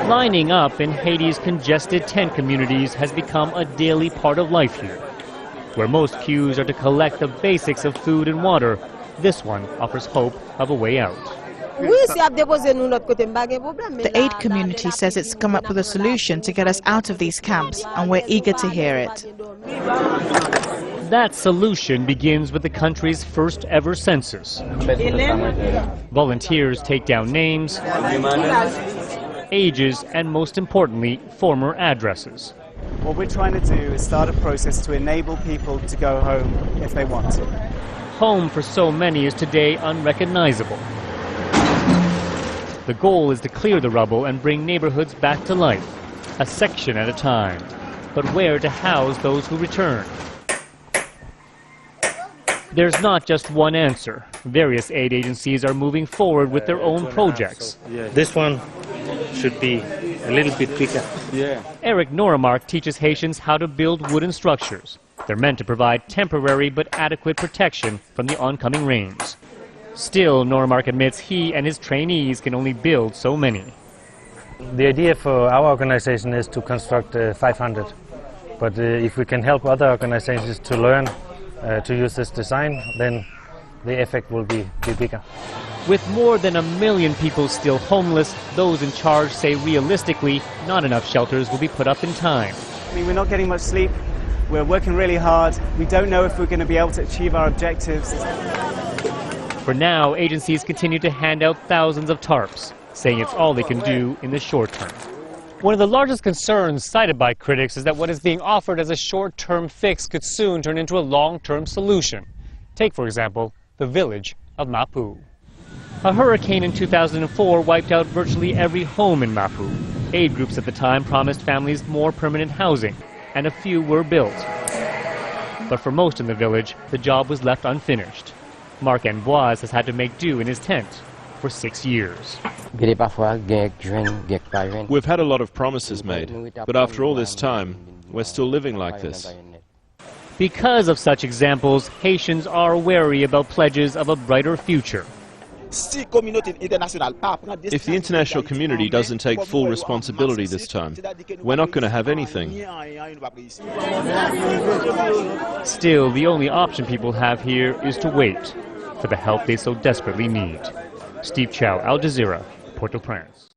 Lining up in Haiti's congested tent communities has become a daily part of life here. Where most queues are to collect the basics of food and water, this one offers hope of a way out. The aid community says it's come up with a solution to get us out of these camps, and we're eager to hear it. That solution begins with the country's first ever census. Volunteers take down names, ages, and most importantly, former addresses. What we're trying to do is start a process to enable people to go home if they want to. Home for so many is today unrecognizable. The goal is to clear the rubble and bring neighborhoods back to life, a section at a time. But where to house those who return? There's not just one answer. Various aid agencies are moving forward with their own projects. This one should be a little bit bigger. Eric Noramark teaches Haitians how to build wooden structures. They're meant to provide temporary but adequate protection from the oncoming rains. Still, Noramark admits he and his trainees can only build so many. The idea for our organization is to construct 500. But if we can help other organizations to learn to use this design, then the effect will be bigger. With more than 1 million people still homeless, those in charge say realistically, not enough shelters will be put up in time. I mean, we're not getting much sleep. We're working really hard. We don't know if we're going to be able to achieve our objectives. For now, agencies continue to hand out thousands of tarps, saying it's all they can do in the short term. One of the largest concerns cited by critics is that what is being offered as a short-term fix could soon turn into a long-term solution. Take, for example, the village of Mapu. A hurricane in 2004 wiped out virtually every home in Mapu. Aid groups at the time promised families more permanent housing, and a few were built. But for most in the village, the job was left unfinished. Mark Amboise has had to make do in his tent for 6 years. We've had a lot of promises made, but after all this time, we're still living like this. Because of such examples, Haitians are wary about pledges of a brighter future. If the international community doesn't take full responsibility this time, we're not going to have anything. Still, the only option people have here is to wait for the help they so desperately need. Steve Chow, Al Jazeera, Port-au-Prince.